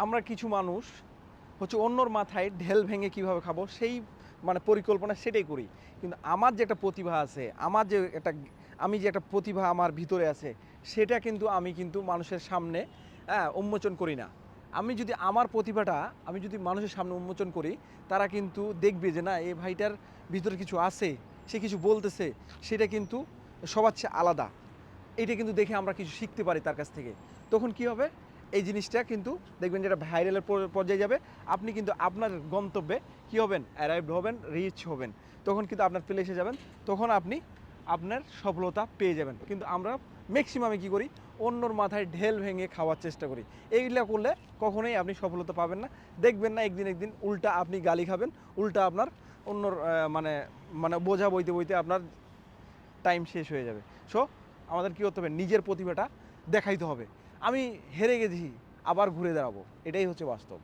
আমরা কিছু মানুষ হচ্ছে অন্যর মাথায় ঢেল ভেঙে কিভাবে খাবো সেই মানে পরিকল্পনা সেটাই করি। কিন্তু আমার যে একটা প্রতিভা আছে, আমি যে একটা প্রতিভা আমার ভিতরে আছে, সেটা কিন্তু আমি কিন্তু মানুষের সামনে উন্মোচন করি না। আমি যদি মানুষের সামনে উন্মোচন করি, তারা কিন্তু দেখবে যে না, এই ভাইটার ভিতরে কিছু আছে, সে কিছু বলতেছে, সেটা কিন্তু সবার চেয়ে আলাদা। এটা কিন্তু দেখে আমরা কিছু শিখতে পারি তার কাছ থেকে। তখন কি হবে, এই জিনিসটা কিন্তু দেখবেন যেটা ভাইরালের পর্যায়ে যাবে। আপনি কিন্তু আপনার গন্তব্যে কি হবেন, অ্যারাইভড হবেন, রিচ হবেন। তখন কিন্তু আপনার প্লেসে যাবেন, তখন আপনি আপনার সফলতা পেয়ে যাবেন। কিন্তু আমরা ম্যাক্সিমামে কী করি, অন্যর মাথায় ঢেল ভেঙে খাওয়ার চেষ্টা করি। এইগুলা করলে কখনোই আপনি সফলতা পাবেন না। দেখবেন না একদিন উল্টা আপনি গালি খাবেন, উল্টা আপনার অন্যর মানে মানে বোঝা বইতে বইতে আপনার টাইম শেষ হয়ে যাবে। সো আমাদের কী করতে হবে, নিজের প্রতিভাটা দেখাইতে হবে। আমি হেরে গেছি, আবার ঘুরে দাঁড়াবো, এটাই হচ্ছে বাস্তব।